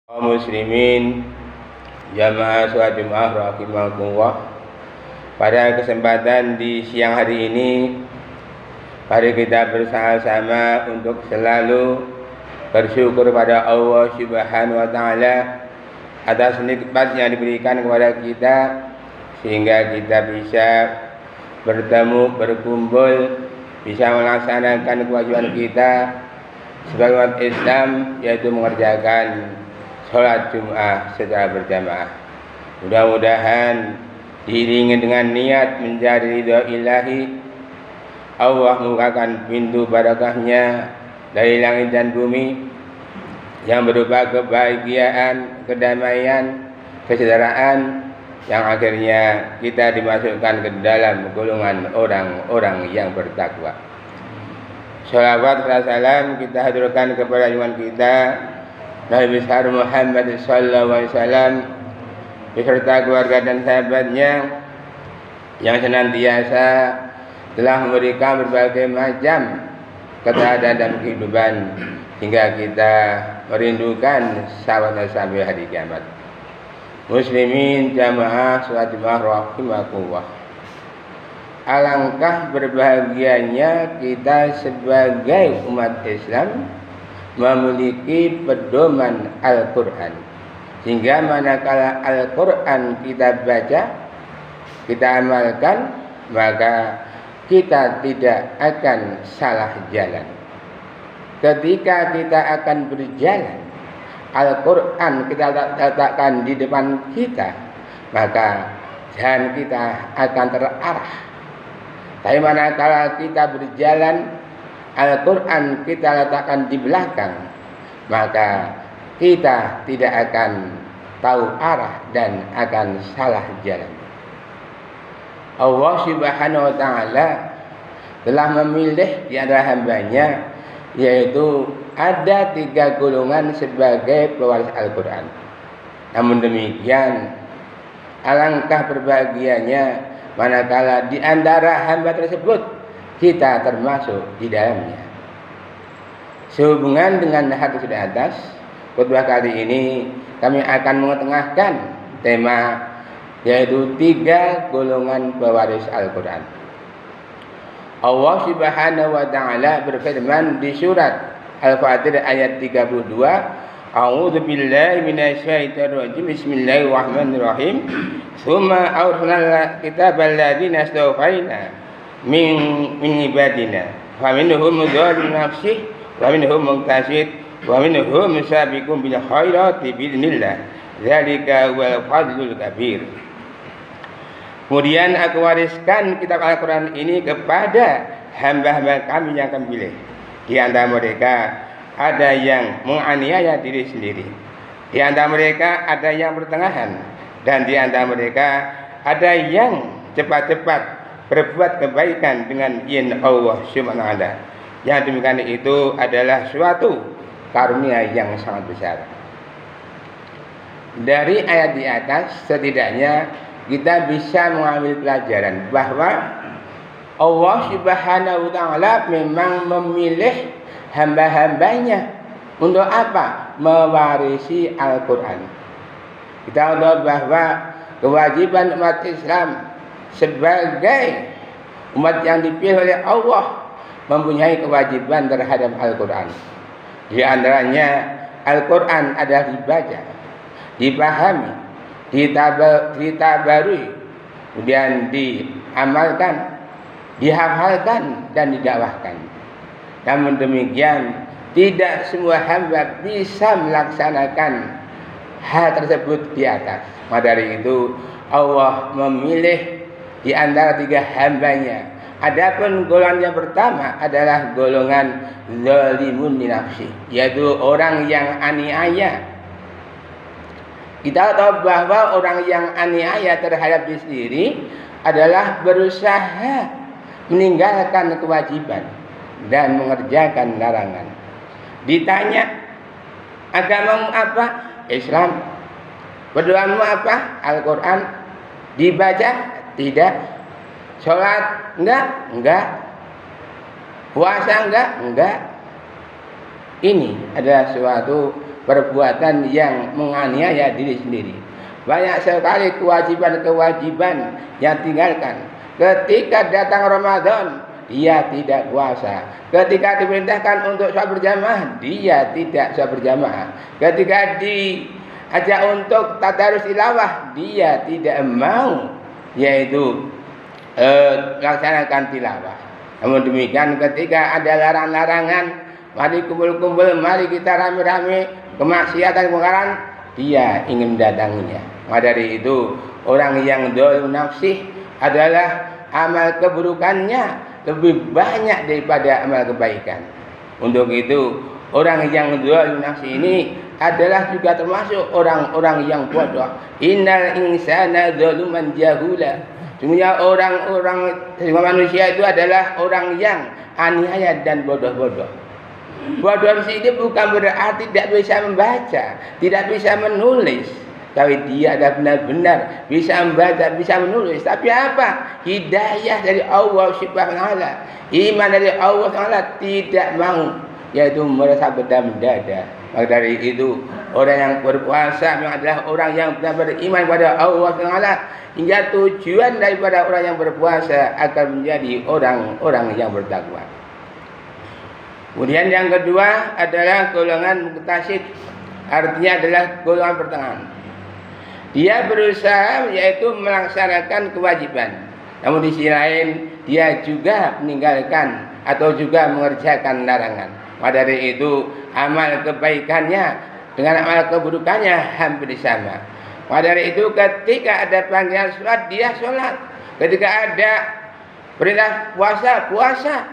Kaum muslimin jamaah sholat Jumat rahimakumullah. Pada kesempatan di siang hari ini, mari kita bersama-sama untuk selalu bersyukur pada Allah Subhanahu wa taala atas nikmat yang diberikan kepada kita sehingga kita bisa bertemu, berkumpul, bisa melaksanakan kewajiban kita sebagai umat Islam, yaitu mengerjakan sholat Jum'ah secara berjamaah. Mudah-mudahan diiringi dengan niat mencari ridha ilahi, Allah membukakan pintu barakahnya dari langit dan bumi yang berupa kebahagiaan, kedamaian, kesejahteraan, yang akhirnya kita dimasukkan ke dalam golongan orang-orang yang bertakwa. Shalawat dan salam kita haturkan kepada junjungan kita Nabi besar Muhammad sallallahu alaihi wasallam beserta keluarga dan sahabatnya yang senantiasa telah memberikan berbagai macam ketaatan dan kehidupan hingga kita merindukan sahabatnya sampai hari kiamat. Muslimin jamaah sholat Jumat rahimakumullah. Alangkah berbahagianya kita sebagai umat Islam memiliki pedoman Al-Quran, sehingga manakala Al-Quran kita baca, kita amalkan, maka kita tidak akan salah jalan. Ketika kita akan berjalan, Al-Quran kita letakkan di depan kita, maka jalan kita akan terarah. Tapi manakala kita berjalan, Al-Quran kita letakkan di belakang, maka kita tidak akan tahu arah dan akan salah jalan. Allah Subhanahu wa taala telah memilih di antara hambanya, yaitu ada 3 golongan sebagai pewaris Al-Quran. Namun demikian, alangkah berbahagianya manakala di antara hamba tersebut kita termasuk di dalamnya. Sehubungan dengan hadis di atas, khutbah kali ini kami akan mengetengahkan tema, yaitu 3 golongan pewaris Al-Quran. Allah Subhanahu wa taala berfirman di surat Al-Fatir ayat 32, A'udzu billahi minasyaitonir rajim. Bismillahirrahmanirrahim. Tsumma awrasnal kitabal ladzina astafaina min ibadina wa minhum dzalimun nafsihi wa minhum muqtasid wa minhum sabiqun bil khairati biidznillah. Dzalika huwal fadlul kabir. Kemudian aku wariskan kitab Al-Quran ini kepada hamba-hamba kami yang kami pilih. Di antara mereka ada yang menganiaya diri sendiri, di antara mereka ada yang pertengahan, dan di antara mereka ada yang cepat-cepat berbuat kebaikan dengan izin Allah Subhanahu wa taala. Yang demikian itu adalah suatu karunia yang sangat besar. Dari ayat di atas setidaknya kita bisa mengambil pelajaran bahwa Allah Subhanahu wa taala memang memilih hamba-hambanya untuk apa? Mewarisi Al-Quran. Kita tahu bahwa kewajiban umat Islam sebagai umat yang dipilih oleh Allah mempunyai kewajiban terhadap Al-Quran. Di antaranya Al-Quran adalah dibaca, dipahami, ditabarui, kemudian diamalkan, dihafalkan, dan didakwahkan. Namun demikian, tidak semua hamba bisa melaksanakan hal tersebut di atas. Maka dari itu Allah memilih di antara 3 hambanya. Adapun golongan yang pertama adalah golongan zalimun li nafsi, yaitu orang yang aniaya. Kita tahu bahwa orang yang aniaya terhadap diri sendiri adalah berusaha meninggalkan kewajiban dan mengerjakan larangan. Ditanya, agamamu apa? Islam. Berdoamu apa? Al-Quran. Dibaca? Tidak. Sholat? Enggak. Puasa? Enggak. Ini adalah suatu perbuatan yang menganiaya diri sendiri. Banyak sekali kewajiban-kewajiban yang tinggalkan. Ketika datang Ramadan, dia tidak puasa. Ketika diperintahkan untuk sholat berjamaah, dia tidak sholat berjamaah. Ketika diajak untuk tadarus tilawah, dia tidak mau, yaitu laksanakan tilawah. Namun demikian, ketika ada larangan-larangan, mari kumpul-kumpul, mari kita rame-rame, kemaksiatan, kemungkaran, dia ingin mendatanginya. Maka dari itu, orang yang dzalimun nafsih adalah amal keburukannya lebih banyak daripada amal kebaikan. Untuk itu, orang yang dzalimun nafsih ini adalah juga termasuk orang-orang yang bodoh. Innal insana dzaluman jahula. Sesungguhnya orang-orang manusia itu adalah orang yang aniaya dan bodoh-bodoh. Bodoh ini bukan berarti tidak bisa membaca, tidak bisa menulis. Tapi dia adalah benar-benar bisa membaca, bisa menulis. Tapi apa? Hidayah dari Allah Subhanahu wa taala, iman dari Allah Subhanahu wa taala tidak mau, yaitu merasa berdam-dada. Maka dari itu, orang yang berpuasa memang adalah orang yang benar-benar beriman kepada Allah Subhanahu wa taala, hingga tujuan daripada orang yang berpuasa akan menjadi orang-orang yang bertakwa. Kemudian yang kedua adalah golongan muqtasid, artinya adalah golongan pertengahan. Dia berusaha yaitu melaksanakan kewajiban, namun di sisi lain dia juga meninggalkan atau juga mengerjakan larangan. Maka dari itu amal kebaikannya dengan amal keburukannya hampir sama. Maka dari itu ketika ada panggilan sholat, dia sholat. Ketika ada perintah puasa, puasa.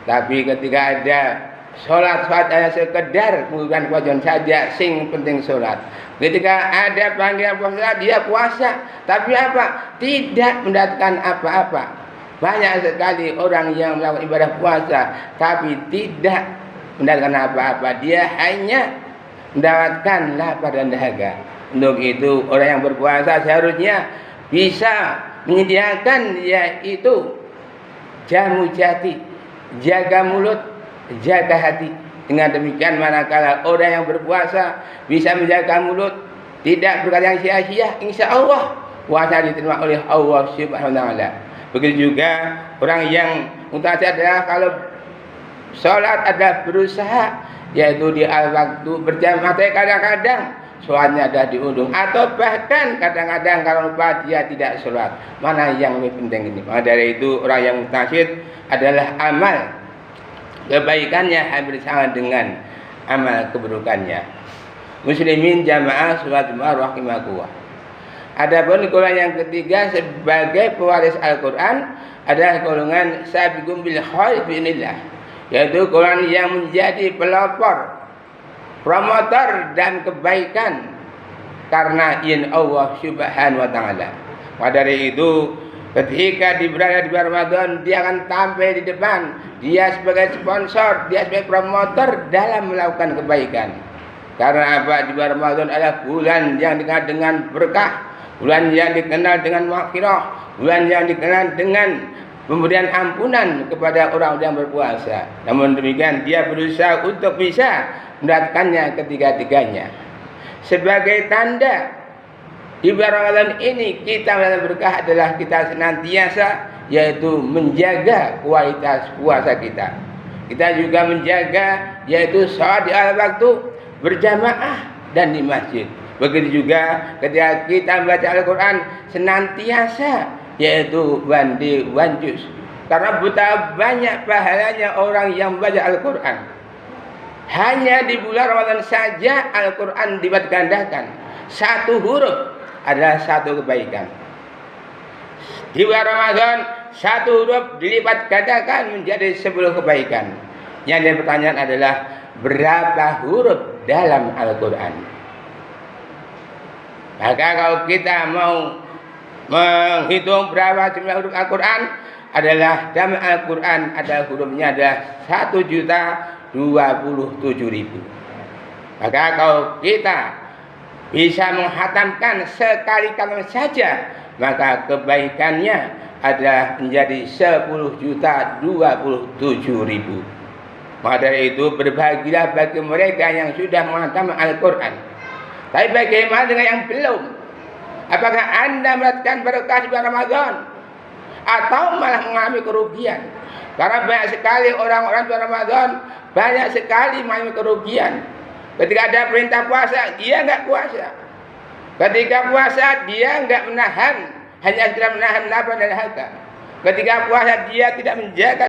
Tapi ketika ada sholat hanya sekedar bukan kewajiban saja, sing penting sholat. Ketika ada panggilan puasa, dia puasa. Tapi apa? Tidak mendapatkan apa-apa. Banyak sekali orang yang melakukan ibadah puasa, tapi tidak mendapatkan apa-apa. Dia hanya mendapatkan lapar dan dahaga. Untuk itu orang yang berpuasa seharusnya bisa menyediakan yaitu jamu jati, jaga mulut, jaga hati. Dengan demikian manakala orang yang berpuasa bisa menjaga mulut, tidak berkata yang sia-sia, insya Allah puasa diterima oleh Allah Subhanahu wa taala. Begitu juga orang yang muqtasid adalah kalau sholat adalah berusaha, yaitu di al-waktu berjamaah. Kadang-kadang sholatnya ada diundur, atau bahkan kadang-kadang kalau lupa dia tidak sholat. Mana yang lebih penting ini? Maka dari itu orang yang muqtasid adalah amal kebaikannya hampir sama dengan amal keburukannya. Muslimin jamaah sholat Jumat rahimakumullah. Adapun golongan yang ketiga sebagai pewaris Al-Quran adalah golongan sabiqun bil khair bi'inillah, yaitu golongan yang menjadi pelopor, promotor dan kebaikan karena izin Allah Subhanahu wa taala. Maka dari itu ketika berada di bulan Ramadan, dia akan tampil di depan. Dia sebagai sponsor, dia sebagai promotor dalam melakukan kebaikan. Karena apa? Di bulan Ramadan adalah bulan yang dikenal dengan berkah, bulan yang dikenal dengan maghfirah, bulan yang dikenal dengan pemberian ampunan kepada orang yang berpuasa. Namun demikian dia berusaha untuk bisa mendapatkannya ketiga-tiganya. Sebagai tanda di bulan Ramadan ini kita mendapatkan berkah adalah kita senantiasa yaitu menjaga kualitas puasa kita. Kita juga menjaga yaitu sholat di al-waktu, berjamaah dan di masjid. Begitu juga ketika kita membaca Al-Quran senantiasa yaitu wandi wanjus. Karena betapa banyak pahalanya orang yang membaca Al-Quran. Hanya di bulan Ramadan saja Al-Quran dilipat gandakan. Satu huruf adalah satu kebaikan. Di bulan Ramadan satu huruf dilipat gandakan menjadi 10 kebaikan. Yang jadi pertanyaan adalah berapa huruf dalam Al-Quran? Maka kalau kita mau menghitung berapa jumlah huruf Al-Quran, adalah dalam Al-Quran ada hurufnya adalah 1.027.000. Maka kalau kita bisa menghatamkan sekali kalimat saja, maka kebaikannya adalah menjadi 10.027.000. Maka dari itu berbahagialah bagi mereka yang sudah menghatam Al-Quran. Tapi bagaimana dengan yang belum? Apakah Anda mendapatkan berkah di bulan Ramadan atau malah mengalami kerugian? Karena banyak sekali orang-orang di bulan Ramadan banyak sekali mengalami kerugian. Ketika ada perintah puasa, dia nggak puasa. Ketika puasa, dia nggak menahan, hanya sekedar menahan lapar dan dahaga. Ketika puasa, dia tidak menjaga